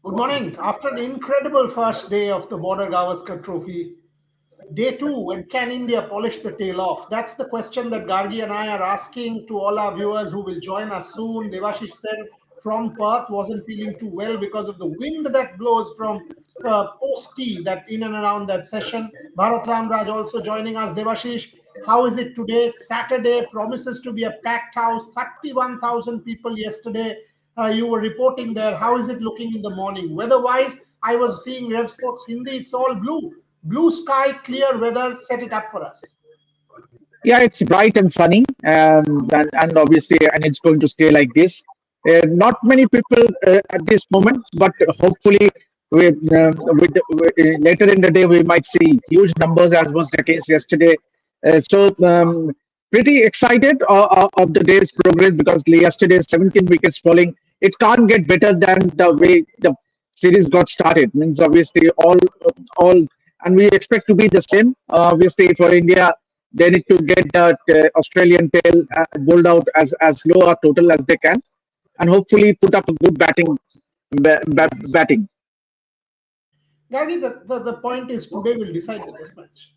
Good morning. After an incredible first day of the Border Gavaskar Trophy, day two, when can India polish the tail off? That's the question that Gargi and I are asking to all our viewers who will join us soon. Devashish Sen from Perth wasn't feeling too well because of the wind that blows from post tea, that in and around that session. Bharat Ramraj also joining us. Devashish, how is it today? Saturday promises to be a packed house. 31,000 people yesterday. You were reporting there. How is it looking in the morning? Weather-wise, I was seeing Rev Sports Hindi. It's all blue. Blue sky, clear weather. Set it up for us. Yeah, it's bright and sunny, and obviously, and it's going to stay like this. Not many people at this moment, but hopefully, later in the day, we might see huge numbers, as was the case yesterday. So, pretty excited of the day's progress because yesterday 17 wickets falling. It can't get better than the way the series got started. Means obviously all, and we expect to be the same. Obviously, for India, they need to get that Australian tail bowled out as low a total as they can, and hopefully put up a good batting. Gary, the point is today will decide the test match.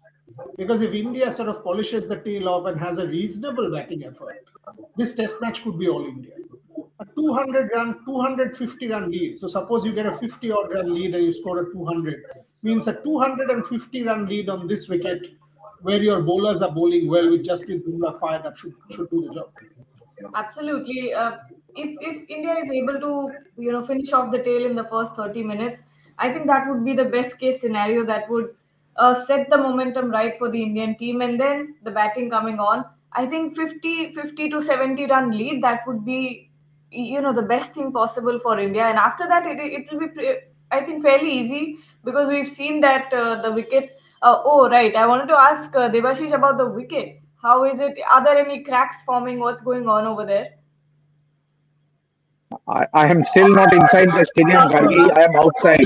Because if India sort of polishes the tail off and has a reasonable batting effort, this test match could be all India. A 200 run, 250 run lead. So suppose you get a 50 odd run lead and you score a 200, means a 250 run lead on this wicket where your bowlers are bowling well with Justin Bumrah fired up should do the job. Absolutely. If India is able to finish off the tail in the first 30 minutes, I think that would be the best case scenario that would set the momentum right for the Indian team, and then the batting coming on. I think 50 to 70 run lead, that would be the best thing possible for India, and after that it will be I think fairly easy because we've seen that the wicket. Oh right, I wanted to ask Devashish about the wicket. How is it? Are there any cracks forming? What's going on over there? I am still not inside the stadium, Gargi. I am outside.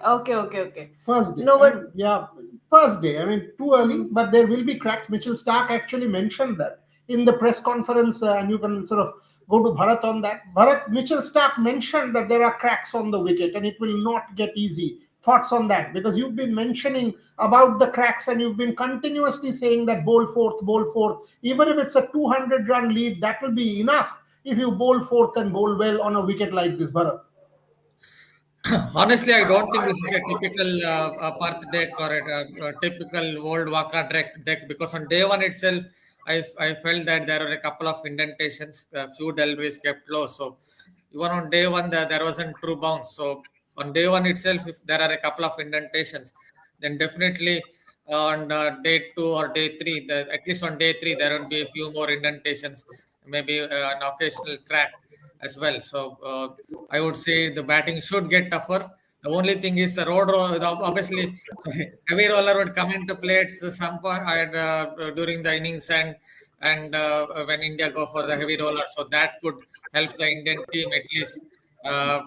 Okay, okay, okay. First day. No, but Yeah, first day. I mean, too early, but there will be cracks. Mitchell Stark actually mentioned that in the press conference, and you can sort of go to Bharat on that. Mitchell Stark mentioned that there are cracks on the wicket and it will not get easy. Thoughts on that? Because you've been mentioning about the cracks and you've been continuously saying that bowl fourth, bowl fourth. Even if it's a 200 run lead, that will be enough if you bowl fourth and bowl well on a wicket like this, Bharat. Honestly, I don't think this is a typical Perth deck or a typical old Waka deck because on day one itself, I felt that there were a couple of indentations, a few deliveries kept low. So even on day one, there wasn't true bounce. So on day one itself, if there are a couple of indentations, then definitely on day two or day three, at least on day three, there will be a few more indentations, maybe an occasional crack as well. So I would say the batting should get tougher. The only thing is the road roll. Obviously, heavy roller would come into play at some point during the innings and when India go for the heavy roller, so that could help the Indian team at least uh,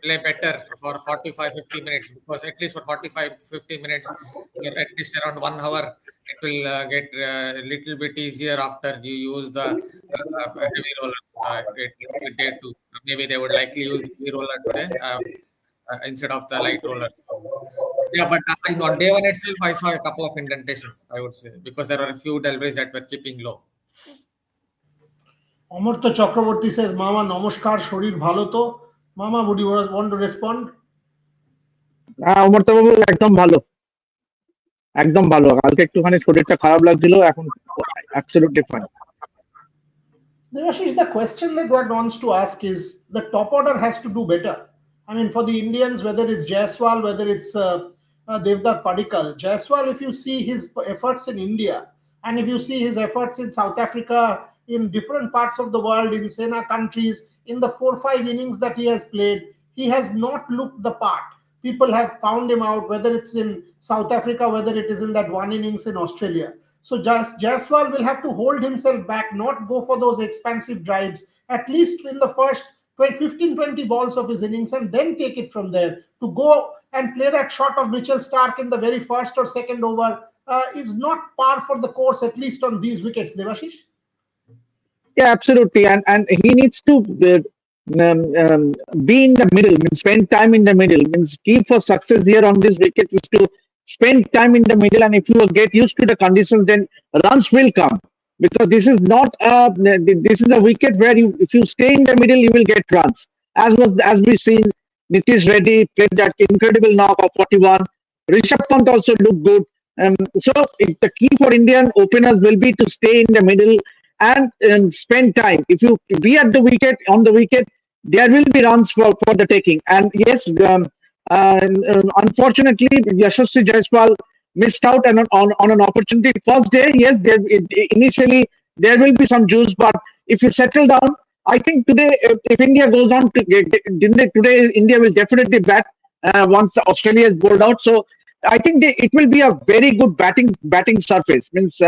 play better for 45-50 minutes, because at least for 45-50 minutes, or at least around 1 hour, it will get a little bit easier after you use the heavy roller. Day two. Maybe they would likely use the heavy roller today instead of the light roller. So, yeah, but on day one itself, I saw a couple of indentations, I would say, because there were a few deliveries that were keeping low. Amartya Chakraborty says, Mama, namaskar, shorir bhalo to. Mama, would you want to respond? Amartya বাবু একদম ভালো, একদম ভালো। কালকে একটুখানি শরীরটা খারাপ লাগছিল, এখন absolutely fine. Devashish, the question that one wants to ask is the top order has to do better. I mean, for the Indians, whether it's Jaiswal, whether it's Devdutt Padikkal, Jaiswal, if you see his efforts in India and if you see his efforts in South Africa, in different parts of the world, in Sena countries, in the 4-5 innings that he has played, he has not looked the part. People have found him out, whether it's in South Africa, whether it is in that one innings in Australia. So Jaiswal will have to hold himself back, not go for those expansive drives, at least in the first 15, 20 balls of his innings, and then take it from there. To go and play that shot of Mitchell Stark in the very first or second over is not par for the course, at least on these wickets, Devashish. Yeah, absolutely, and he needs to be in the middle, means spend time in the middle, means key for success here on this wicket is to spend time in the middle, and if you get used to the conditions, then runs will come. Because this is not this is a wicket where you, if you stay in the middle, you will get runs. As we seen, Nitish Reddy played that incredible knock of 41. Rishabh Pant also looked good. So the key for Indian openers will be to stay in the middle and spend time. If you be at the wicket, on the wicket, there will be runs for the taking. And yes, unfortunately, Yashasvi Jaiswal missed out on an opportunity. First day, yes, initially there will be some juice, but if you settle down, I think today, if India goes on today, India will definitely bat once Australia is bowled out. So I think it will be a very good batting surface. Means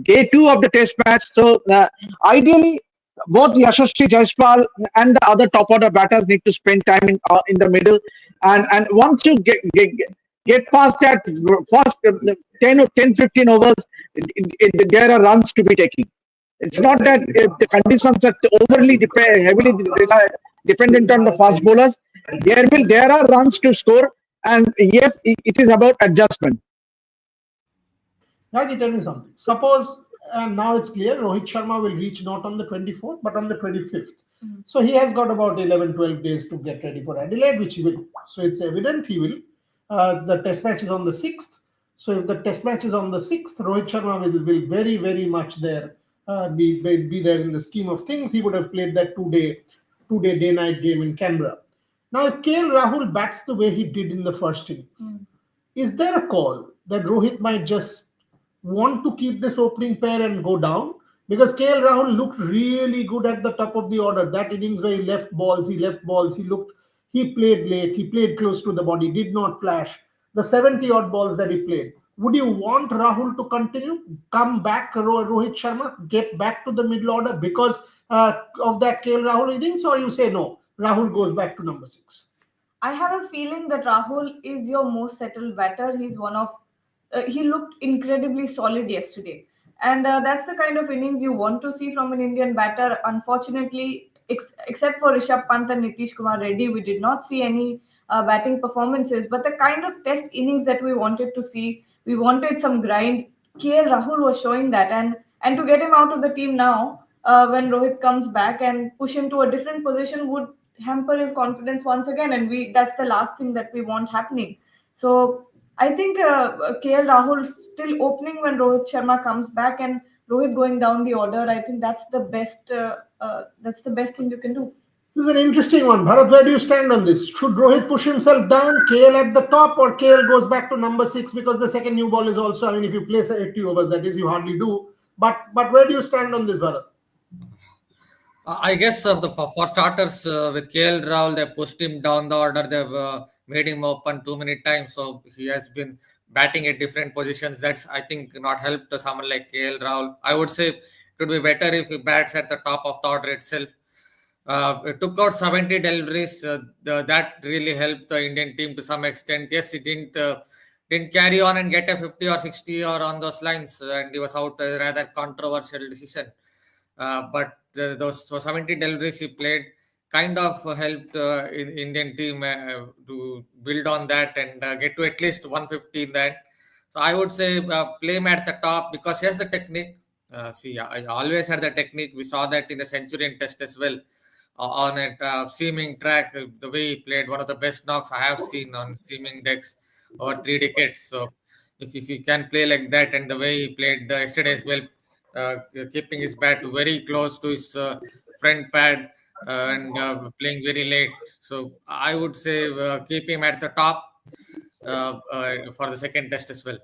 day two of the Test match. So ideally, both Yashasvi Jaiswal and the other top order batters need to spend time in the middle, and once you get past that first 10 or 10, 15 overs, there are runs to be taken. It's not that the conditions are overly heavily dependent on the fast bowlers. There are runs to score, and yes, it is about adjustment. Raghi, tell me something. Suppose now it's clear Rohit Sharma will reach not on the 24th but on the 25th. So he has got about 11, 12 days to get ready for Adelaide, which he will do. So it's evident he will. The test match is on the 6th. So if the test match is on the 6th, Rohit Sharma will very, very much there, be there in the scheme of things. He would have played that two-day day-night game in Canberra. Now, if KL Rahul bats the way he did in the first innings, is there a call that Rohit might just want to keep this opening pair and go down? Because KL Rahul looked really good at the top of the order. That innings where he left balls, he played late, he played close to the body, did not flash. The 70 odd balls that he played. Would you want Rahul to continue, come back, Rohit Sharma, get back to the middle order because of that KL Rahul innings, or you say no, Rahul goes back to number 6? I have a feeling that Rahul is your most settled batter. He's one of he looked incredibly solid yesterday, and that's the kind of innings you want to see from an Indian batter. Unfortunately, except for Rishabh Pant and Nitish Kumar Reddy, we did not see any batting performances. But the kind of test innings that we wanted to see, we wanted some grind. KL Rahul was showing that, and to get him out of the team now, when Rohit comes back and push him to a different position would hamper his confidence once again, and we that's the last thing that we want happening. So I think KL Rahul still opening when Rohit Sharma comes back, and Rohit going down the order. I think that's the best. That's the best thing you can do. This is an interesting one. Bharat, where do you stand on this? Should Rohit push himself down, KL at the top, or KL goes back to number 6 because the second new ball is also, I mean, if you play 80 overs, that is, you hardly do. But where do you stand on this, Bharat? I guess for starters, with KL Rahul, they pushed him down the order. They've made him open too many times. So he has been batting at different positions. That's, I think, not helped to someone like KL Rahul. I would say it would be better if he bats at the top of the order itself. It took out 70 deliveries. That really helped the Indian team to some extent. Yes, it didn't carry on and get a 50 or 60 or on those lines, and he was out. A rather controversial decision. But those 70 deliveries he played kind of helped Indian team to build on that and get to at least 150 in that. So I would say play him at the top because he has the technique. See, I always had the technique. We saw that in the Centurion Test as well. On a seaming track, the way he played, one of the best knocks I have seen on seaming decks over 3 decades. So if you can play like that, and the way he played yesterday as well, keeping his bat very close to his front pad and playing very late. So I would say keep him at the top for the second test as well.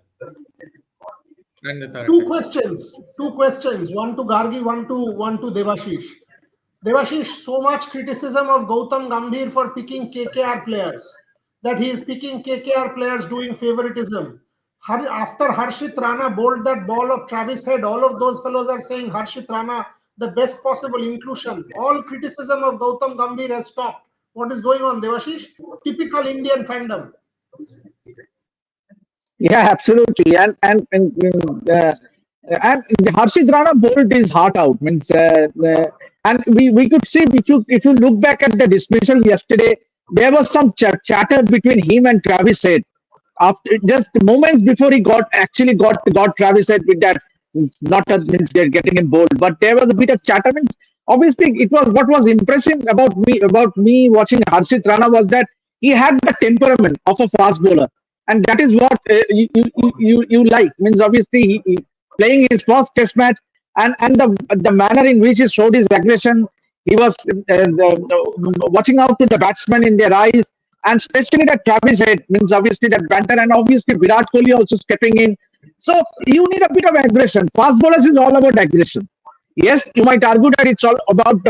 And the third test. Two questions. One to Gargi, one to Devashish. Devashish, so much criticism of Gautam Gambhir for picking KKR players, that he is picking KKR players doing favoritism. After Harshit Rana bowled that ball of Travis Head, all of those fellows are saying Harshit Rana, the best possible inclusion. All criticism of Gautam Gambhir has stopped. What is going on, Devashish? Typical Indian fandom. Yeah, absolutely. And And Harshit Rana bowled his heart out. Means, and we could see if you look back at the dismissal yesterday, there was some chatter between him and Travis Head. After just moments before he got Travis Head with that, not a, means getting him bowled, but there was a bit of chatter. Means obviously it was what was impressive about me watching Harshit Rana was that he had the temperament of a fast bowler, and that is what you like. Means obviously he playing his first test match, and the manner in which he showed his aggression, he was watching out to the batsmen in their eyes, and especially that Travis Head, means obviously that banter, and obviously Virat Kohli also stepping in. So you need a bit of aggression. Fast bowlers is all about aggression. Yes, you might argue that it's all about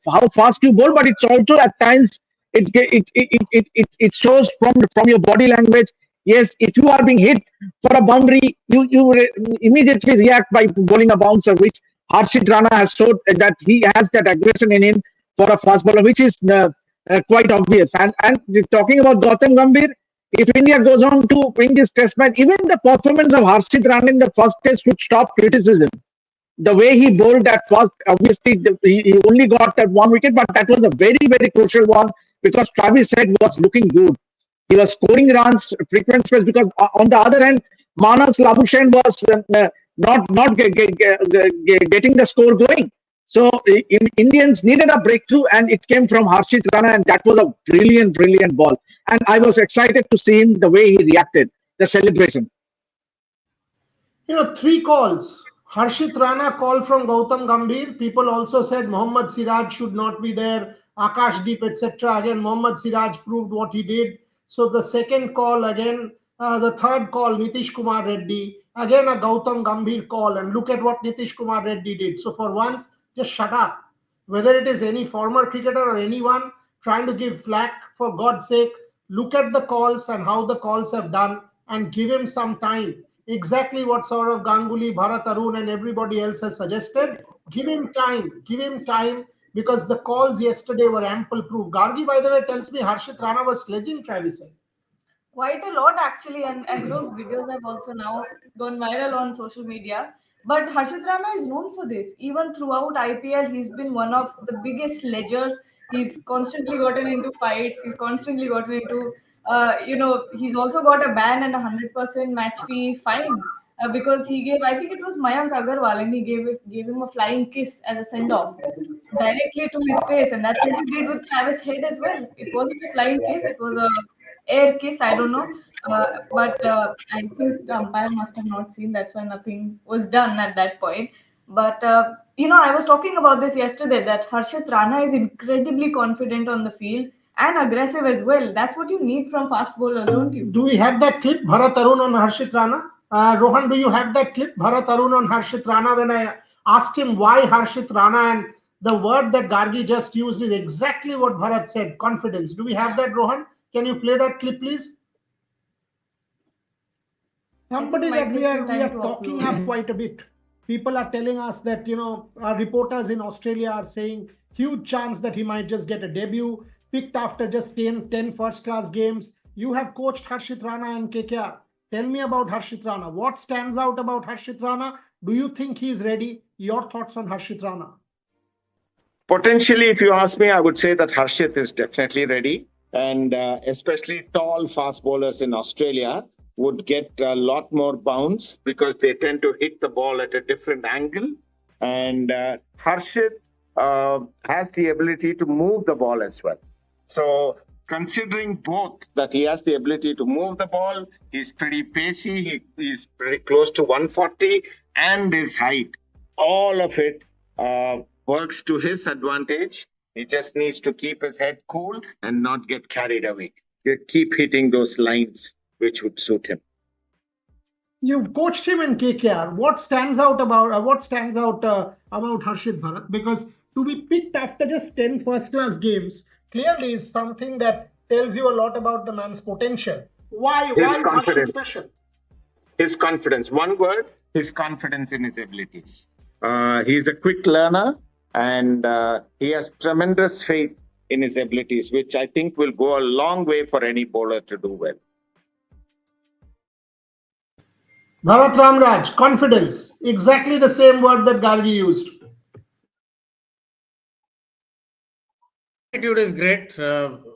how fast you bowl, but it's also at times it shows from your body language. Yes, if you are being hit for a boundary, you immediately react by bowling a bouncer, which Harshit Rana has showed that he has that aggression in him for a fast bowler, which is quite obvious. And talking about Gautam Gambhir, if India goes on to win this test match, even the performance of Harshit Rana in the first test should stop criticism. The way he bowled that first, obviously he only got that one wicket, but that was a very, very crucial one because Travis Head was looking good. He was scoring runs, frequent space, because on the other hand, Manas Labuschagne was not getting the score going. So Indians needed a breakthrough, and it came from Harshit Rana, and that was a brilliant, brilliant ball. And I was excited to see him the way he reacted, the celebration. Three calls. Harshit Rana call from Gautam Gambhir. People also said Mohammad Siraj should not be there, Akash Deep, etc. Again, Mohammad Siraj proved what he did. So the second call again, the third call, Nitish Kumar Reddy. Again, a Gautam Gambhir call. And look at what Nitish Kumar Reddy did. So for once, just shut up. Whether it is any former cricketer or anyone trying to give flack, for God's sake, look at the calls and how the calls have done and give him some time. Exactly what Saurav Ganguly, Bharat Arun, and everybody else has suggested. Give him time, because the calls yesterday were ample proof. Gargi, by the way, tells me Harshit Rana was sledging Travis Head. Quite a lot actually, and those videos have also now gone viral on social media. But Harshit Rana is known for this. Even throughout IPL, he's been one of the biggest sledgers. He's constantly gotten into fights. He's constantly gotten into, he's also got a ban and 100% match fee fine because he gave, I think it was Mayank Agarwal, and he gave him a flying kiss as a send off directly to his face, and that's what he did with Travis Head as well. It wasn't a flying kiss; it was a air kiss. I don't know, but I think the umpire must have not seen. That's why nothing was done at that point. But I was talking about this yesterday that Harshit Rana is incredibly confident on the field and aggressive as well. That's what you need from fast bowlers, don't you? Do we have that clip, Bharat Arun on Harshit Rana? Rohan, do you have that clip, Bharat Arun on Harshit Rana, when I asked him why Harshit Rana, and the word that Gargi just used is exactly what Bharat said, confidence. Do we have that, Rohan? Can you play that clip, please? Somebody that we are talking up quite a bit. People are telling us that, our reporters in Australia are saying huge chance that he might just get a debut, picked after just 10 first-class games. You have coached Harshit Rana and KKR. Tell me about Harshit Rana. What stands out about Harshit Rana? Do you think he's ready? Your thoughts on Harshit Rana? Potentially, if you ask me, I would say that Harshit is definitely ready. And especially tall fast bowlers in Australia would get a lot more bounce because they tend to hit the ball at a different angle. And Harshit has the ability to move the ball as well. So considering both that he has the ability to move the ball, he's pretty pacey, he's pretty close to 140, and his height, all of it works to his advantage. He just needs to keep his head cool and not get carried away. Keep hitting those lines which would suit him. You've coached him in KKR. What stands out about Harshit, Bharat? Because to be picked after just 10 first-class games clearly is something that tells you a lot about the man's potential. Why is Harshit special? His confidence. One word, his confidence in his abilities. He's a quick learner, and he has tremendous faith in his abilities, which I think will go a long way for any bowler to do well. Bharat Ramraj, confidence. Exactly the same word that Gargi used. Attitude is great.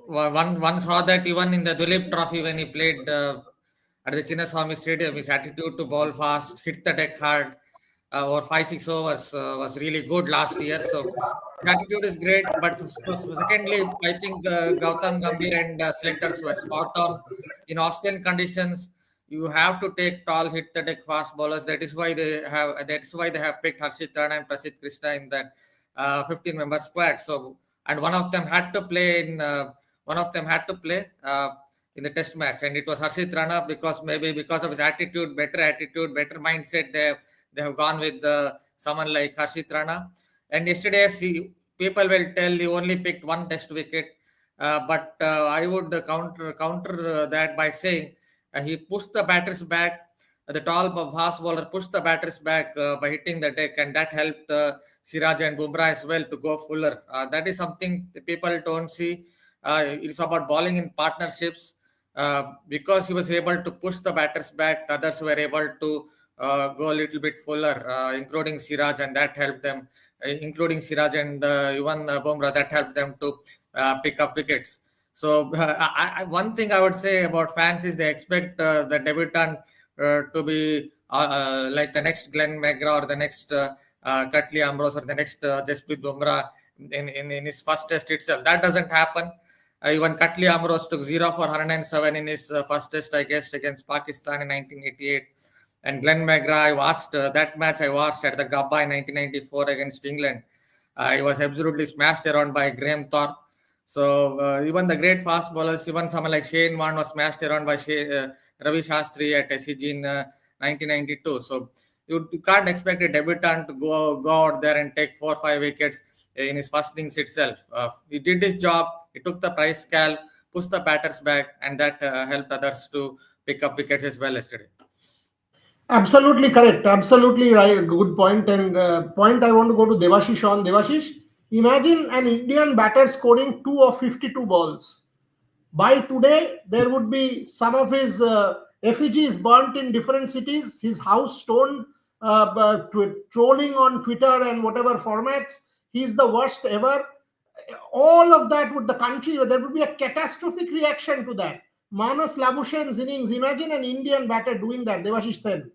One saw that even in the Dulip Trophy when he played at the Chinnaswamy Stadium, his attitude to ball fast, hit the deck hard, over 5 6 overs was really good last year. So his attitude is great. But secondly, I think Gautam Gambhir and selectors were spot on. In Australian conditions, you have to take tall, hit the deck fast bowlers. That is why they have. That is why they have picked Harshit Rana and Prasidh Krishna in that 15-member squad. So and one of them had to play in in the test match, and it was Harshit Rana because maybe because of his attitude, better mindset. They have gone with someone like Harshit Rana. And yesterday, people will tell he only picked one test wicket, but I would counter that by saying he pushed the batters back. The tall fast bowler pushed the batters back by hitting the deck, and that helped Siraj and Bumrah as well to go fuller. That is something the people don't see. It's about bowling in partnerships. Because he was able to push the batters back, the others were able to go a little bit fuller, including Siraj, and that helped them, including Siraj and even Bumrah, that helped them to pick up wickets. So, one thing I would say about fans is they expect the debutant to be like the next Glenn McGrath or the next Cutley Ambrose or the next Jasprit Bumrah in his first test itself. That doesn't happen. Even Cutley Ambrose took 0 for 107 in his first test, I guess, against Pakistan in 1988. And Glenn McGrath, I watched that match. I watched at the Gabba in 1994 against England. He was absolutely smashed around by Graham Thorpe. So even the great fast bowlers, even someone like Shane Warne was smashed around by Ravi Shastri at SCG in 1992. So you can't expect a debutant to go out there and take 4 or 5 wickets in his first innings itself. He did his job. He took the price scale, pushed the batters back, and that helped others to pick up wickets as well yesterday. Absolutely correct. Absolutely right. Good point. And point I want to go to Devashish on. Devashish, imagine an Indian batter scoring 2 of 52 balls. By today, there would be some of his effigies burnt in different cities, his house stoned, trolling on Twitter and whatever formats. He's the worst ever. All of that would the country, there would be a catastrophic reaction to that. Manas Labuschagne's innings. Imagine an Indian batter doing that. Devashish said.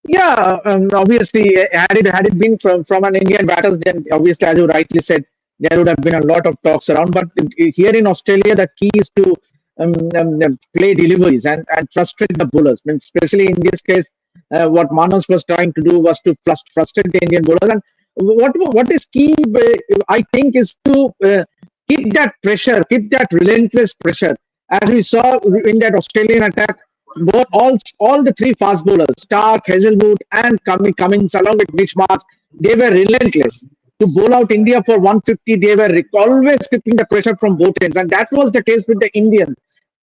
Yeah, obviously, had it been from an Indian batters, then obviously, as you rightly said, there would have been a lot of talks around. But here in Australia, the key is to play deliveries and frustrate the bowlers. I mean, especially in this case, what Manas was trying to do was to frustrate the Indian bowlers. And what is key, I think, is to keep that pressure, keep that relentless pressure. As we saw in that Australian attack, all the three fast bowlers, Stark, Hazelwood, and Cummins, along with Mitch Marsh, they were relentless to bowl out India for 150. They were always keeping the pressure from both ends, and that was the case with the Indians.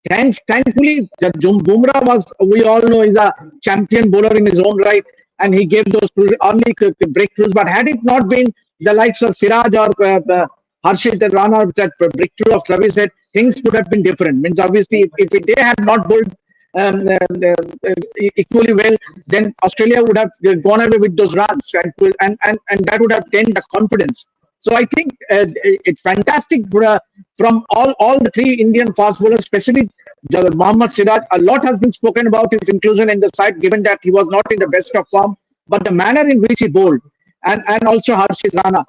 Thankfully, Bumrah was, we all know, is a champion bowler in his own right, and he gave those early breakthroughs. But had it not been the likes of Siraj or Harshit Rana, that breakthrough of Travis said, things could have been different. Means obviously, if they had not bowled equally well, then Australia would have gone away with those runs, and that would have gained the confidence. So I think it's fantastic from all the three Indian fast bowlers, especially Mohammad Siraj. A lot has been spoken about his inclusion in the side, given that he was not in the best of form, but the manner in which he bowled, and also Harshit Rana.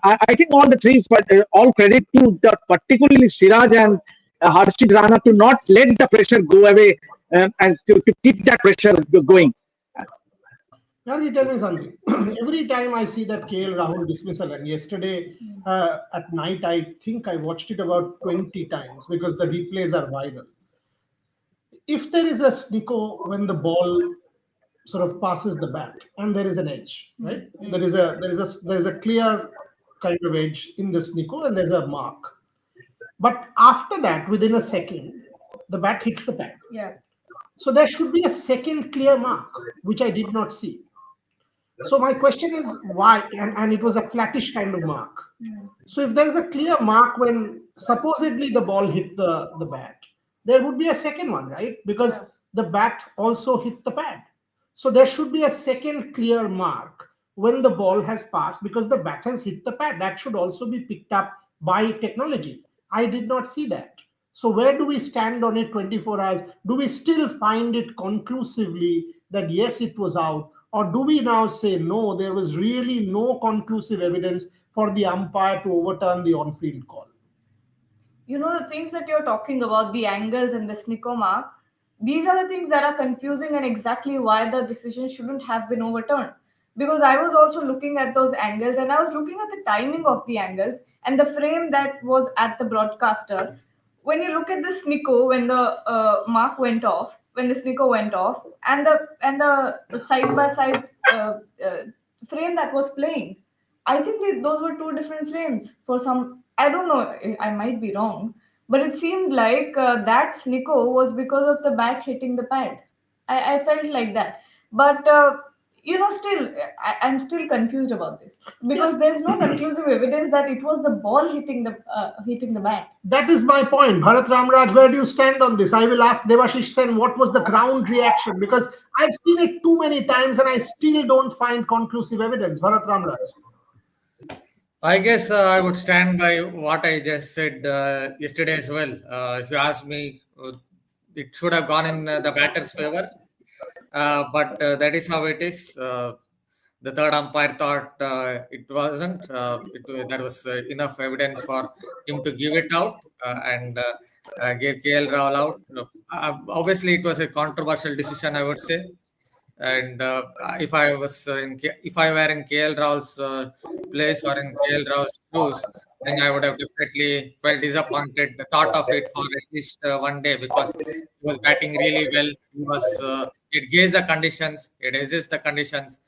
I think all the three, all credit to particularly Siraj and Harshit Rana to not let the pressure go away and to keep that pressure going. Now, tell me something. Every time I see that KL Rahul dismissal, and yesterday at night, I think I watched it about 20 times because the replays are viral. If there is a snicko when the ball sort of passes the bat and there is an edge, right? There is a clear kind of edge in the snicko and there's a mark. But after that, within a second, the bat hits the pad. Yeah. So there should be a second clear mark, which I did not see. So my question is why? And it was a flattish kind of mark. So if there is a clear mark when supposedly the ball hit the bat, there would be a second one, right? Because the bat also hit the pad. So there should be a second clear mark when the ball has passed because the bat has hit the pad. That should also be picked up by technology. I did not see that. So where do we stand on it 24 hours? Do we still find it conclusively that yes, it was out? Or do we now say no, there was really no conclusive evidence for the umpire to overturn the on-field call? The things that you're talking about, the angles and the snicko mark, these are the things that are confusing and exactly why the decision shouldn't have been overturned. Because I was also looking at those angles and I was looking at the timing of the angles and the frame that was at the broadcaster. When you look at the snicko, when the mark went off, when the snicko went off, and the side by side frame that was playing, I think those were two different frames. For some, I don't know, I might be wrong, but it seemed like that snicko was because of the bat hitting the pad. I felt like that, but still, I'm still confused about this because there's no conclusive evidence that it was the ball hitting the bat. That is my point. Bharat Ramraj, where do you stand on this? I will ask Devashish Sen what was the ground reaction because I've seen it too many times and I still don't find conclusive evidence. Bharat Ramraj. I guess I would stand by what I just said yesterday as well. If you ask me, it should have gone in the batter's favor, but that is how it is. The third umpire thought it wasn't. There was enough evidence for him to give it out and gave KL Rahul out. Obviously, it was a controversial decision, I would say. And if I if I were in KL Rahul's place or in KL Rahul's shoes, then I would have definitely felt disappointed. The thought of it for at least one day because he was batting really well. It gauged the conditions, it assessed the conditions,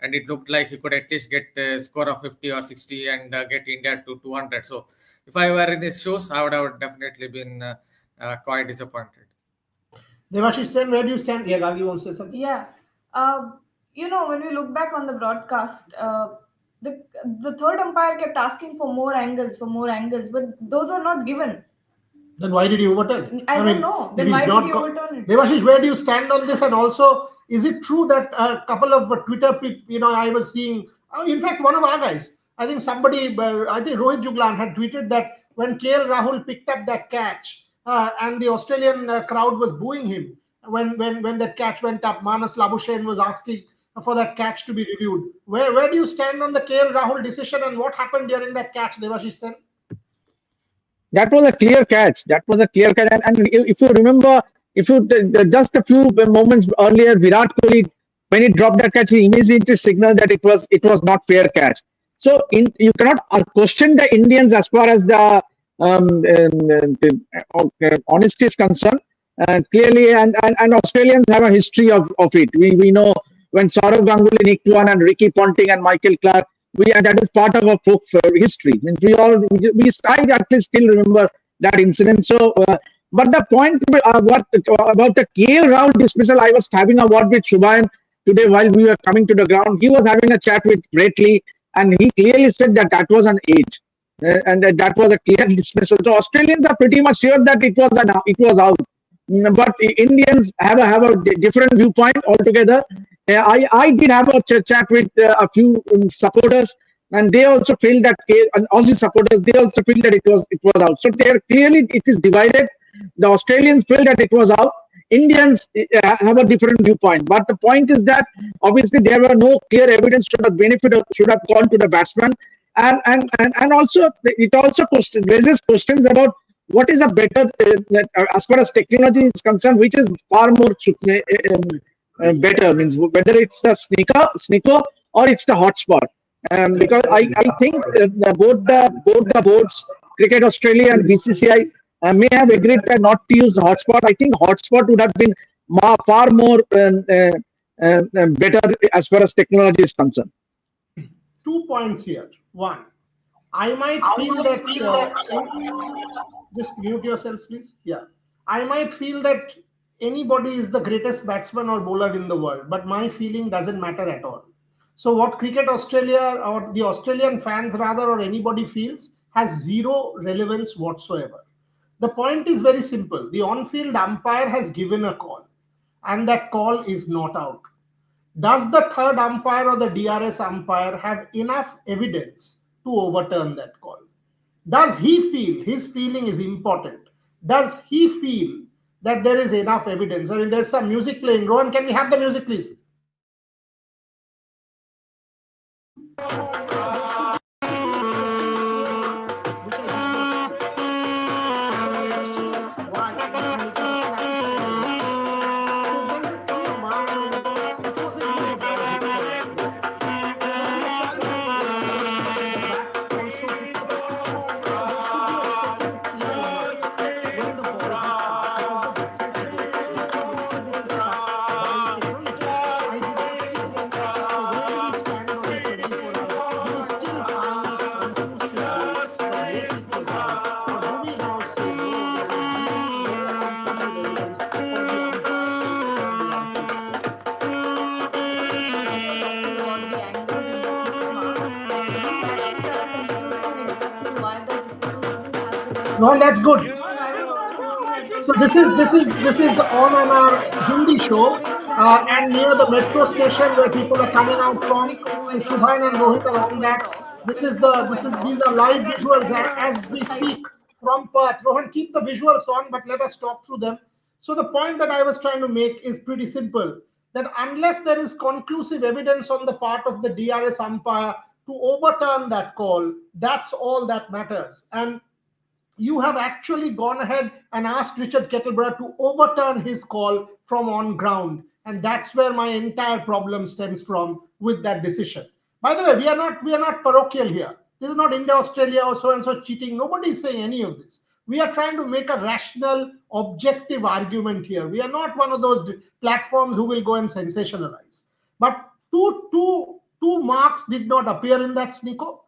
and it looked like he could at least get a score of 50 or 60 and get India to 200. So if I were in his shoes, I would have definitely been quite disappointed. Devashish Sen, where do you stand? Yeah, Gagi wants to say something. Yeah. When we look back on the broadcast, the third umpire kept asking for more angles, but those are not given. Then why did he overturn? I don't know. Then why did he overturn it? Devashish, where do you stand on this? And also, is it true that a couple of Twitter people, I was seeing, in fact, one of our guys, I think Rohit Juglan had tweeted that when KL Rahul picked up that catch and the Australian crowd was booing him, when that catch went up, Manas Labuschagne was asking for that catch to be reviewed. Where do you stand on the KL Rahul decision and what happened during that catch, Devashish Sen? That was a clear catch. And if you remember, just a few moments earlier, Virat Kohli, when he dropped that catch, he immediately signaled that it was not fair catch. So you cannot question the Indians as far as the honesty is concerned. Clearly, and Australians have a history of it. We know when Saurav Ganguly, Nick Tuan, and Ricky Ponting and Michael Clark, and that is part of our folk history. I at least still remember that incident. So, but the point about the KL Rahul dismissal, I was having a word with Shubhayan today while we were coming to the ground. He was having a chat with Brett Lee, and he clearly said that was an age, and that was a clear dismissal. So Australians are pretty much sure that it was out. But Indians have a different viewpoint altogether. I did have a chat with a few supporters, and they also feel that, and Aussie supporters, they also feel that it was out. So clearly it is divided. The Australians feel that it was out. Indians have a different viewpoint. But the point is that obviously there were no clear evidence to the benefit should have gone to the batsman, and also it also raises questions about what is a better, as far as technology is concerned, which is far more better, means whether it's the sneaker or it's the hotspot. Because I think both the boards, Cricket Australia and BCCI, may have agreed not to use the hotspot. I think hotspot would have been far more better as far as technology is concerned. 2 points here. One, I might feel that just mute yourselves, please. Yeah, I might feel that anybody is the greatest batsman or bowler in the world, but my feeling doesn't matter at all. So what Cricket Australia or the Australian fans rather or anybody feels has zero relevance whatsoever. The point is very simple. The on-field umpire has given a call. and that call is not out. Does the third umpire or the DRS umpire have enough evidence to overturn that call? Does he feel, his feeling is important, does he feel that there is enough evidence? I mean, there's some music playing. Rohan, can we have the music, please? No, that's good. So this is on our Hindi show, and near the metro station where people are coming out from. So Shubhan and Rohit are on that. These are live visuals as we speak from Perth. Rohan, keep the visuals on, but let us talk through them. So the point that I was trying to make is pretty simple. That unless there is conclusive evidence on the part of the DRS umpire to overturn that call, that's all that matters. And you have actually gone ahead and asked Richard Kettleborough to overturn his call from on ground. And that's where my entire problem stems from with that decision. By the way, we are not parochial here. This is not India, Australia, or so and so cheating. Nobody is saying any of this. We are trying to make a rational, objective argument here. We are not one of those platforms who will go and sensationalize. But two marks did not appear in that Sneeko.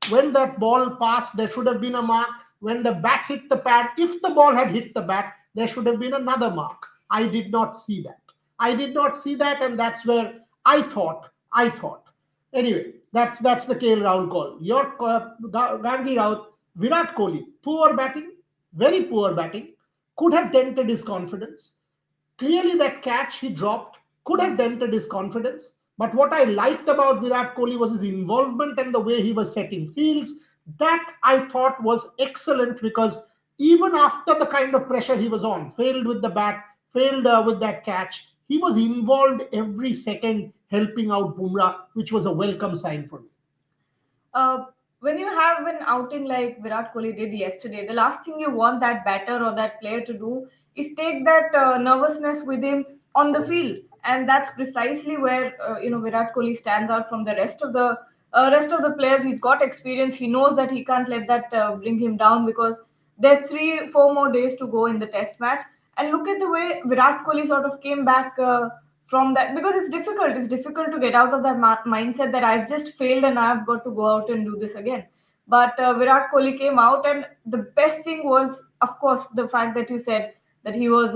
When that ball passed, there should have been a mark. When the bat hit the pad, if the ball had hit the bat, there should have been another mark. I did not see that. And that's where I thought. Anyway, that's the KL Rahul call. Your Gargi Raut, Virat Kohli, poor batting, very poor batting, could have dented his confidence. Clearly, that catch he dropped could have dented his confidence. But what I liked about Virat Kohli was his involvement and the way he was setting fields. That I thought was excellent, because even after the kind of pressure he was on, failed with the bat, failed with that catch, he was involved every second helping out Bumrah, which was a welcome sign for me. When you have an outing like Virat Kohli did yesterday, the last thing you want that batter or that player to do is take that nervousness with him on the field, and that's precisely where Virat Kohli stands out from the rest of the players. He's got experience. He knows that he can't let that bring him down, because there's 3-4 more days to go in the test match. And look at the way Virat Kohli sort of came back from that, because it's difficult to get out of that mindset that I've just failed and I've got to go out and do this again. But Virat Kohli came out, and the best thing was, of course, the fact that you said that he was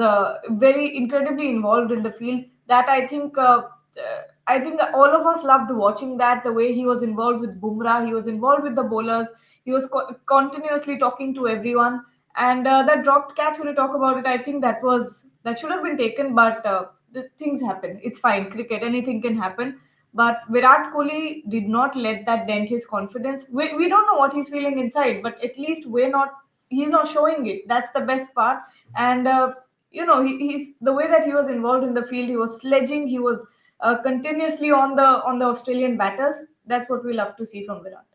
very incredibly involved in the field. That I think all of us loved watching that, the way he was involved with Bumrah, he was involved with the bowlers, he was continuously talking to everyone. And that dropped catch, when you talk about it, I think that should have been taken, but the things happen. It's fine, cricket, anything can happen. But Virat Kohli did not let that dent his confidence. We don't know what he's feeling inside, but at least he's not showing it. That's the best part. And he's the way that he was involved in the field. He was sledging. He was continuously on the Australian batters. That's what we love to see from Virat.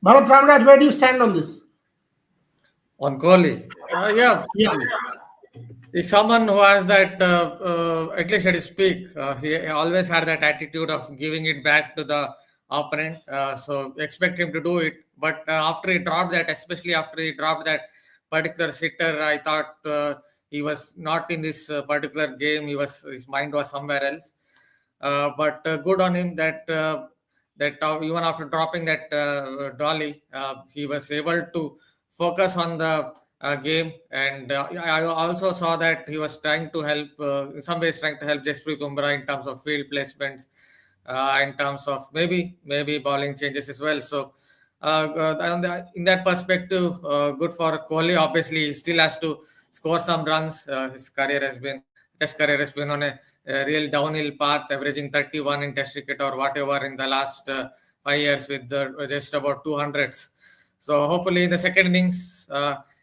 Bharat Ramraj, where do you stand on this? On Kohli? Yeah. He's someone who has that, at least at his peak, he always had that attitude of giving it back to the opponent. So expect him to do it. But after he dropped that, especially after he dropped that particular sitter, I thought he was not in this particular game. His mind was somewhere else. But good on him that even after dropping that dolly, he was able to focus on the game. And I also saw that he was trying to help, in some ways, Jaiswal Bumrah in terms of field placements, in terms of maybe bowling changes as well. So in that perspective, good for Kohli. Obviously, he still has to score some runs. His Test career has been on a real downhill path, averaging 31 in Test cricket or whatever in the last 5 years with just about 200s. So hopefully in the second innings,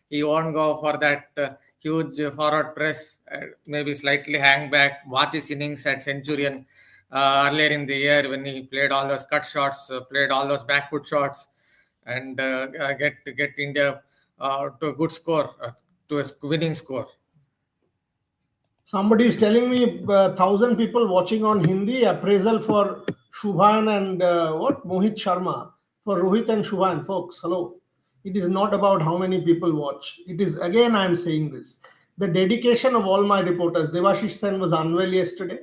he won't go for that huge forward press, maybe slightly hang back, watch his innings at Centurion earlier in the year when he played all those cut shots, played all those back foot shots, and get India to a good score, to a winning score. Somebody is telling me 1,000 people watching on Hindi. Appraisal for Shubhan and Mohit Sharma, for Rohit and Shubhan. Folks, hello. It is not about how many people watch. It is, again, I am saying this. The dedication of all my reporters. Devashish Sen was unwell yesterday.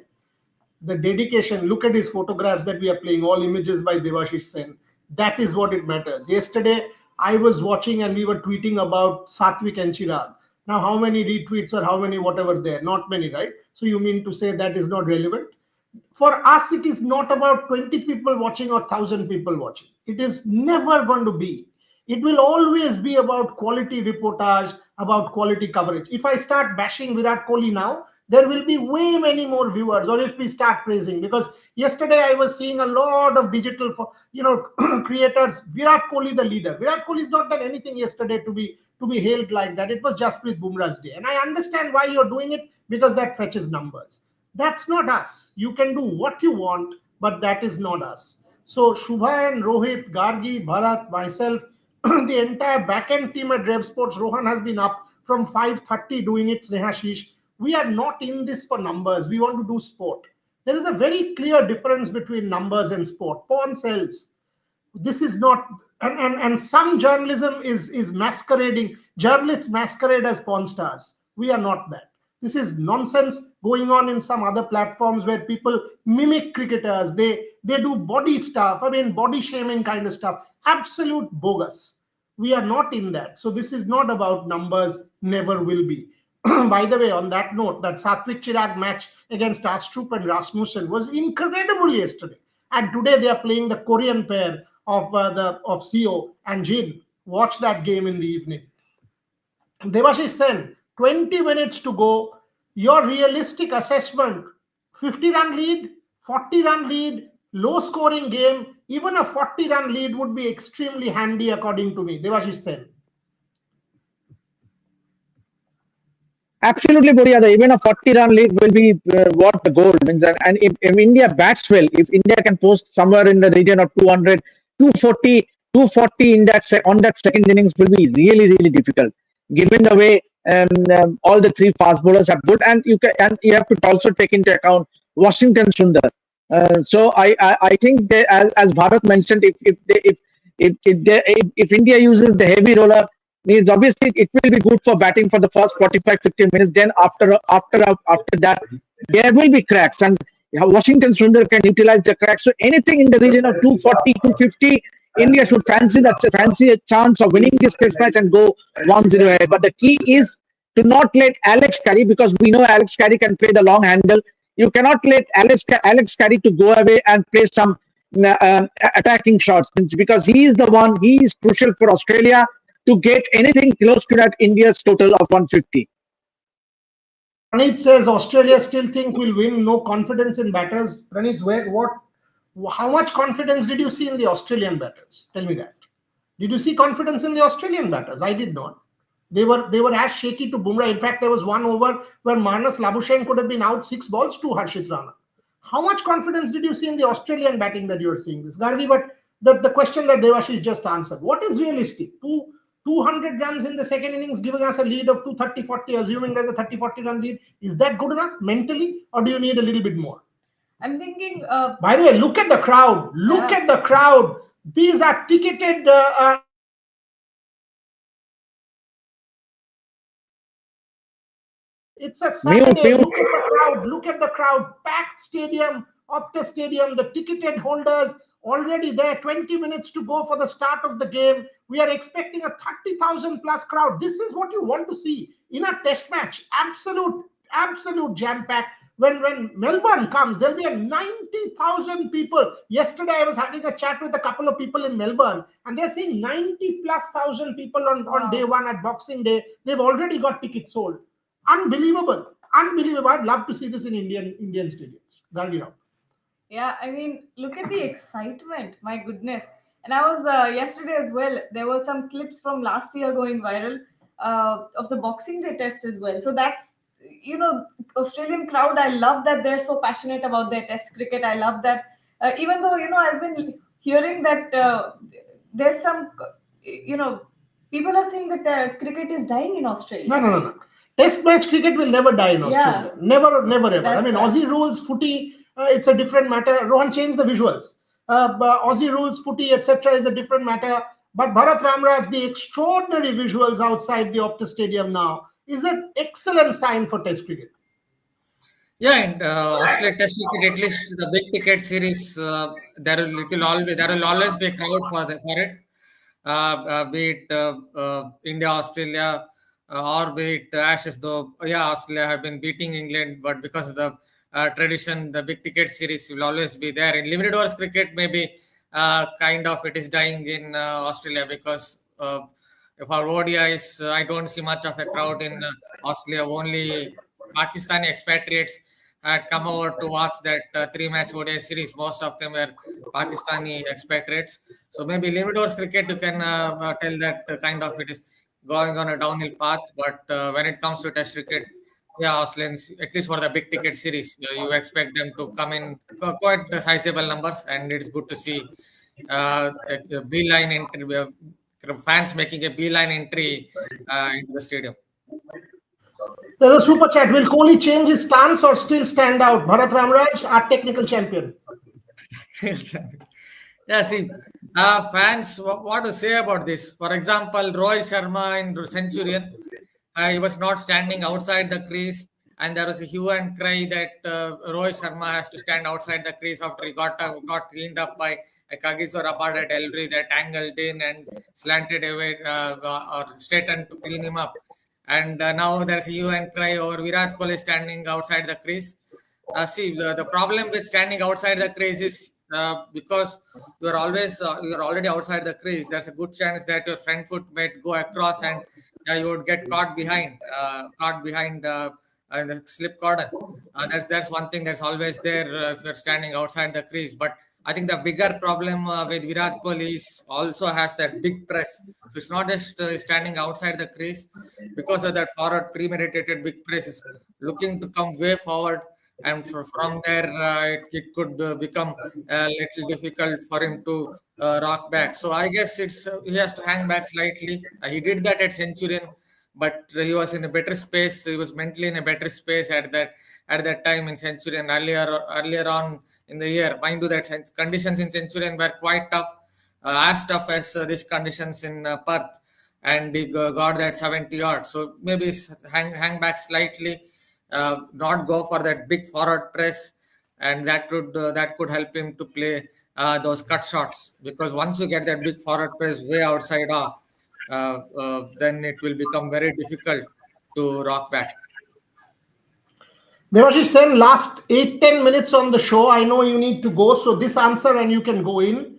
The dedication, look at his photographs that we are playing, all images by Devashish Sen. That is what it matters. Yesterday, I was watching and we were tweeting about Satvik and Chirag. Now, how many retweets or how many whatever there? Not many, right? So you mean to say that is not relevant? For us, it is not about 20 people watching or 1,000 people watching. It is never going to be. It will always be about quality reportage, about quality coverage. If I start bashing Virat Kohli now, there will be way many more viewers. Or if we start praising, because yesterday I was seeing a lot of digital, creators. Virat Kohli, the leader. Virat Kohli has not done anything yesterday to be hailed like that. It was Jasprit Bumrah's day, and I understand why you're doing it, because that fetches numbers. That's not us. You can do what you want, but that is not us. So Shubhan, Rohit, Gargi, Bharat, myself, the entire back-end team at Rev Sports, Rohan has been up from 5:30 doing it, Snehashish. We are not in this for numbers. We want to do sport. There is a very clear difference between numbers and sport. Porn sells. This is not, and some journalism is masquerading. Journalists masquerade as porn stars. We are not that. This is nonsense going on in some other platforms where people mimic cricketers. They do body stuff. I mean, body shaming kind of stuff. Absolute bogus. We are not in that. So this is not about numbers. Never will be. By the way, on that note, that Satvik Chirag match against Astrup and Rasmussen was incredible yesterday. And today they are playing the Korean pair of Seo and Jin. Watch that game in the evening. Devashish Sen, 20 minutes to go. Your realistic assessment, 50-run lead, 40-run lead, low scoring game, even a 40-run lead would be extremely handy according to me. Devashish Sen. Absolutely, Boria. Even a 40-run lead will be what the goal means. And if India bats well, if India can post somewhere in the region of 200, 240, 240 in that on that second innings will be really, really difficult, given the way all the three fast bowlers are good, and you have to also take into account Washington Sundar. So I think they, as Bharat mentioned, if India uses the heavy roller, means obviously it will be good for batting for the first 45-50 minutes. Then after that, there will be cracks, and Washington Sundar can utilize the cracks. So anything in the region of 240, 250, India should fancy a chance of winning this test match and go 1-0 ahead. But the key is to not let Alex Carey, because we know Alex Carey can play the long handle. You cannot let Alex Carey to go away and play some attacking shots, because he is the one. He is crucial for Australia to get anything close to that India's total of 150. Pranit says Australia still think will win. No confidence in batters. Pranit, how much confidence did you see in the Australian batters? Tell me that. Did you see confidence in the Australian batters? I did not. They were as shaky to Bumrah. In fact, there was one over where Labuschagne could have been out 6 balls to Harshit Rana. How much confidence did you see in the Australian batting that you are seeing this? Gargi, but the question that Devashish just answered, what is realistic? 200 runs in the second innings, giving us a lead of 230-40, assuming there's a 30-40 run lead. Is that good enough mentally, or do you need a little bit more? I'm thinking. By the way, look at the crowd. Look at the crowd. These are ticketed. It's a Saturday. Look at the crowd. Look at the crowd. Packed stadium, Optus Stadium. The ticketed holders already there. 20 minutes to go for the start of the game. We are expecting a 30,000 plus crowd. This is what you want to see in a test match. Absolute jam pack. When Melbourne comes, there'll be a 90,000 people. Yesterday, I was having a chat with a couple of people in Melbourne, and they're saying 90 plus thousand people on day one at Boxing Day. They've already got tickets sold. Unbelievable. Unbelievable. I'd love to see this in Indian stadiums. Gandhi Rao. Yeah, I mean, look at the excitement. My goodness. And I was yesterday as well. There were some clips from last year going viral of the Boxing Day test as well. So that's, Australian crowd. I love that they're so passionate about their test cricket. I love that. Even though, I've been hearing that there's some, you know, people are saying that cricket is dying in Australia. No. Test match cricket will never die in Australia. Yeah. Never ever. That's I mean, right. Aussie rules footy, it's a different matter. Rohan, change the visuals. But Aussie rules footy, etc., is a different matter. But Bharat Ramraj, the extraordinary visuals outside the Optus Stadium now is an excellent sign for Test cricket. Yeah, and Australia Test cricket, at least the big ticket series, there will always be a crowd for it. Be it India, Australia, or be it Ashes. Though, yeah, Australia have been beating England, but because of the tradition, the big ticket series will always be there. In limited overs cricket, maybe kind of it is dying in Australia because if our ODIs, I don't see much of a crowd in Australia. Only Pakistani expatriates had come over to watch that three-match ODI series. Most of them were Pakistani expatriates. So maybe limited overs cricket, you can tell that kind of it is going on a downhill path. But when it comes to Test cricket, yeah, Australians, at least for the big ticket series, you expect them to come in quite sizable numbers, and it's good to see a beeline entry, fans making a beeline entry into the stadium. There's a super chat. Will Kohli change his stance or still stand out? Bharat Ramraj, our technical champion. Yeah, see, fans, what to say about this? For example, Rohit Sharma in Centurion, he was not standing outside the crease, and there was a hue and cry that Rohit Sharma has to stand outside the crease after he got cleaned up by Kagiso Rabada Delri that angled in and slanted away or straightened to clean him up. And now there's a hue and cry over Virat Kohli standing outside the crease. See, the problem with standing outside the crease is because you're already outside the crease. There's a good chance that your front foot might go across and you would get caught behind the slip cordon. That's one thing that's always there if you're standing outside the crease. But I think the bigger problem with Virat Kohli is also has that big press. So it's not just standing outside the crease, because of that forward premeditated big press is looking to come way forward, and from there it could become a little difficult for him to rock back. So I guess he has to hang back slightly. He did that at Centurion, but he was in a better space. He was mentally in a better space at that time in Centurion earlier on in the year. Mind you, that conditions in Centurion were quite tough, as tough as these conditions in Perth, and he got that 70 odd. So maybe hang back slightly, not go for that big forward press, and that could help him to play those cut shots. Because once you get that big forward press way outside off, then it will become very difficult to rock back. Devashish Sen, last 8-10 minutes on the show. I know you need to go, so this answer and you can go in.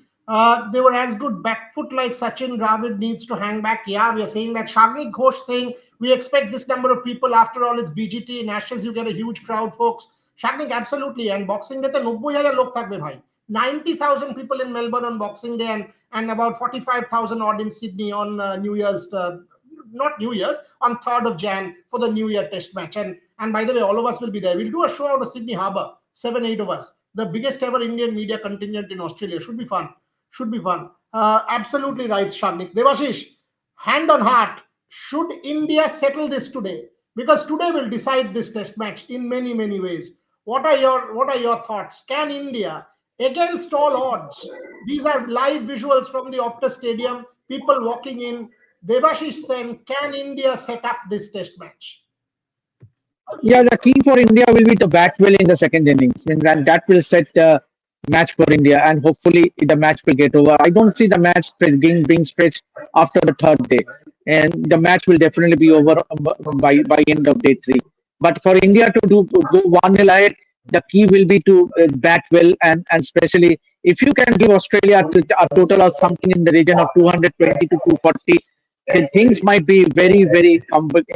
They were as good back foot like Sachin. Dravid needs to hang back. Yeah, we are saying that. Shagrik Ghosh saying we expect this number of people. After all, it's BGT. In Ashes, you get a huge crowd, folks. Shagrik, absolutely. And Boxing Day, 90,000 log thakbe bhai. 90,000 people in Melbourne on Boxing Day, and about 45,000 odd in Sydney on New Year's. Not New Year's, on 3rd of Jan for the New Year Test match. And by the way, all of us will be there. We'll do a show out of Sydney Harbour, 7-8 of us. The biggest ever Indian media contingent in Australia. Should be fun. Absolutely right, Shagnik. Devashish, hand on heart, should India settle this today? Because today will decide this Test match in many, many ways. What are your thoughts? Can India, against all odds, these are live visuals from the Optus Stadium, people walking in, Devashish Sen, can India set up this Test match? Yeah, the key for India will be to bat well in the second innings, and that will set the match for India, and hopefully the match will get over. I don't see the match being stretched after the third day, and the match will definitely be over by end of day 3. But for India to go 1-0 ahead, the key will be to bat well, and especially if you can give Australia a total of something in the region of 220 to 240, then things might be very, very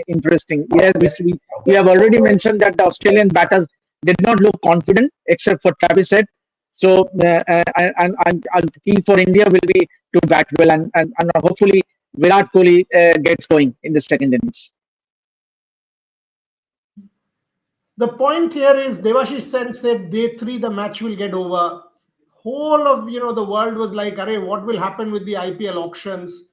interesting. Yes, we have already mentioned that the Australian batters did not look confident except for Travis Head. So, and key for India will be to bat well, and hopefully Virat Kohli gets going in the second innings. The point here is Devashish Sen said day three the match will get over. Whole of the world was like, "Arey, what will happen with the IPL auctions?"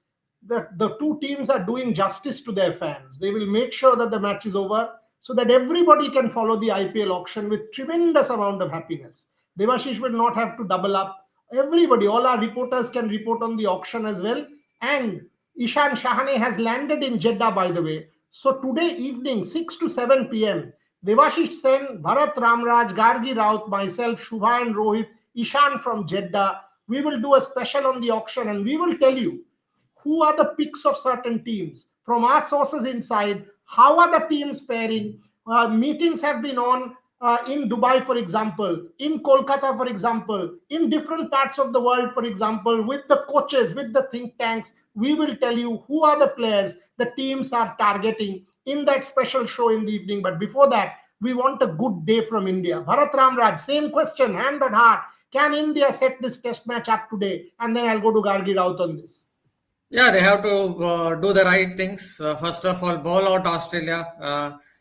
The two teams are doing justice to their fans. They will make sure that the match is over so that everybody can follow the IPL auction with tremendous amount of happiness. Devashish will not have to double up. Everybody, all our reporters can report on the auction as well. And Ishan Shahane has landed in Jeddah, by the way. So today evening, 6 to 7 p.m., Devashish Sen, Bharat Ramraj, Gargi Raut, myself, Shubha and Rohit, Ishan from Jeddah, we will do a special on the auction and we will tell you who are the picks of certain teams from our sources inside, how are the teams pairing. Meetings have been on in Dubai, for example, in Kolkata, for example, in different parts of the world, for example, with the coaches, with the think tanks. We will tell you who are the players the teams are targeting in that special show in the evening. But before that, we want a good day from India. Bharat Ramraj, same question, hand on heart. Can India set this test match up today? And then I'll go to Gargi Raut on this. Yeah, they have to do the right things. First of all, ball out Australia,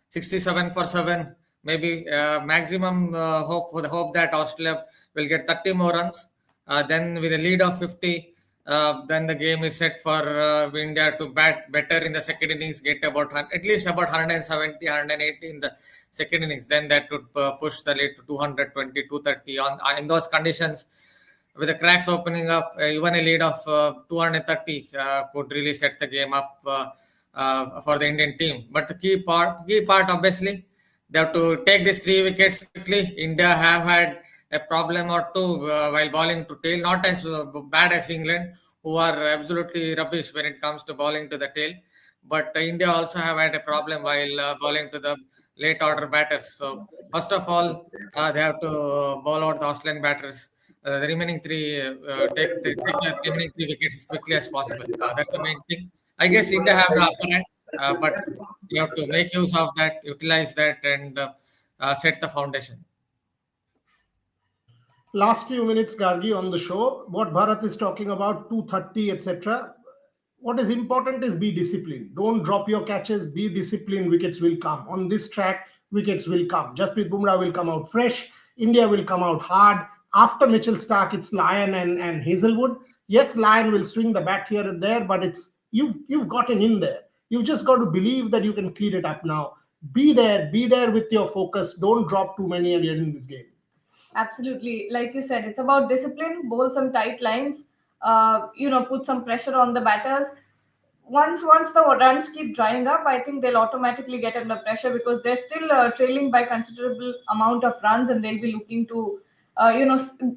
67 for 7. Maybe maximum hope that Australia will get 30 more runs. Then with a lead of 50, then the game is set for India to bat better in the second innings, get at least about 170, 180 in the second innings. Then that would push the lead to 220, 230. In those conditions, with the cracks opening up, even a lead of 230 could really set the game up for the Indian team. But the key part, obviously, they have to take these 3 wickets quickly. India have had a problem or two while bowling to tail, not as bad as England, who are absolutely rubbish when it comes to bowling to the tail. But India also have had a problem while bowling to the late order batters. So first of all, they have to bowl out the Australian batters. The remaining 3 take the remaining 3 wickets as quickly as possible. That's the main thing. I guess India have the upper hand, but you have to make use of that, utilize that, and set the foundation. Last few minutes, Gargi, on the show. What Bharat is talking about, 230, etc. What is important is be disciplined. Don't drop your catches. Be disciplined. Wickets will come. On this track, wickets will come. Jasprit Bumrah will come out fresh. India will come out hard. After Mitchell Starc, it's Lyon and Hazelwood. Yes, Lyon will swing the bat here and there, but it's you've gotten in there. You've just got to believe that you can clean it up now. Be there with your focus. Don't drop too many and you're in this game. Absolutely. Like you said, it's about discipline, bowl some tight lines, put some pressure on the batters. Once the runs keep drying up, I think they'll automatically get under pressure because they're still trailing by considerable amount of runs, and they'll be looking to,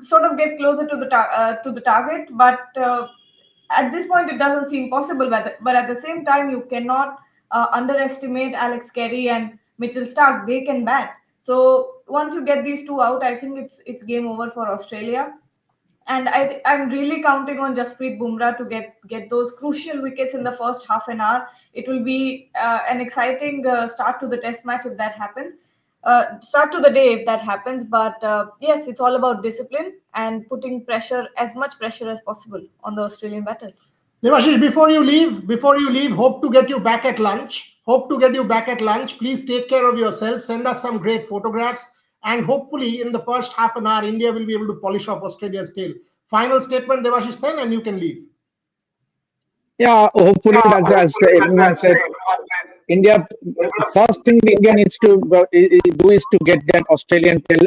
sort of get closer to the target. But at this point, it doesn't seem possible. But at the same time, you cannot underestimate Alex Carey and Mitchell Starc. They can bat. So once you get these 2 out, I think it's game over for Australia. And I'm really counting on Jasprit Bumrah to get those crucial wickets in the first half an hour. It will be an exciting start to the test match if that happens. Start to the day if that happens. But yes, it's all about discipline and putting as much pressure as possible on the Australian batters. Devashish, before you leave, hope to get you back at lunch. Please take care of yourself. Send us some great photographs. And hopefully, in the first half an hour, India will be able to polish off Australia's tail. Final statement, Devashish Sen, and you can leave. Yeah, hopefully, as everyone said, India, first thing the India needs to do is to get that Australian tail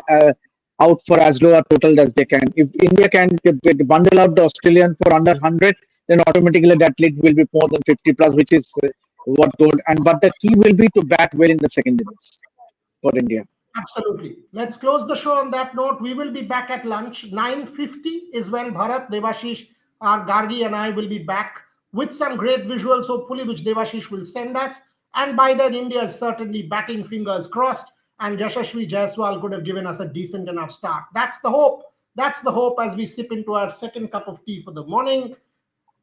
out for as low a total as they can. If India can bundle out the Australian for under 100, then automatically that lead will be more than 50 plus, which is what good. But the key will be to bat well in the second innings for India. Absolutely. Let's close the show on that note. We will be back at lunch. 9:50 is when Bharat, Devashish, our Gargi and I will be back with some great visuals, hopefully, which Devashish will send us. And by then, India is certainly batting fingers crossed, and Yashasvi Jaiswal could have given us a decent enough start. That's the hope. That's the hope as we sip into our second cup of tea for the morning.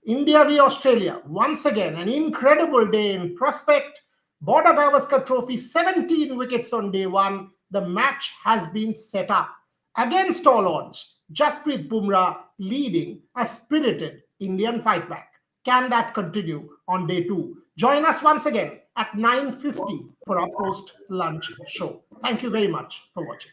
India v Australia, once again, an incredible day in prospect. Border Gavaskar Trophy, 17 wickets on day one. The match has been set up. Against all odds, Jasprit Bumrah leading a spirited Indian fight back. Can that continue on day two? Join us once again at 9:50 for our post-lunch show. Thank you very much for watching.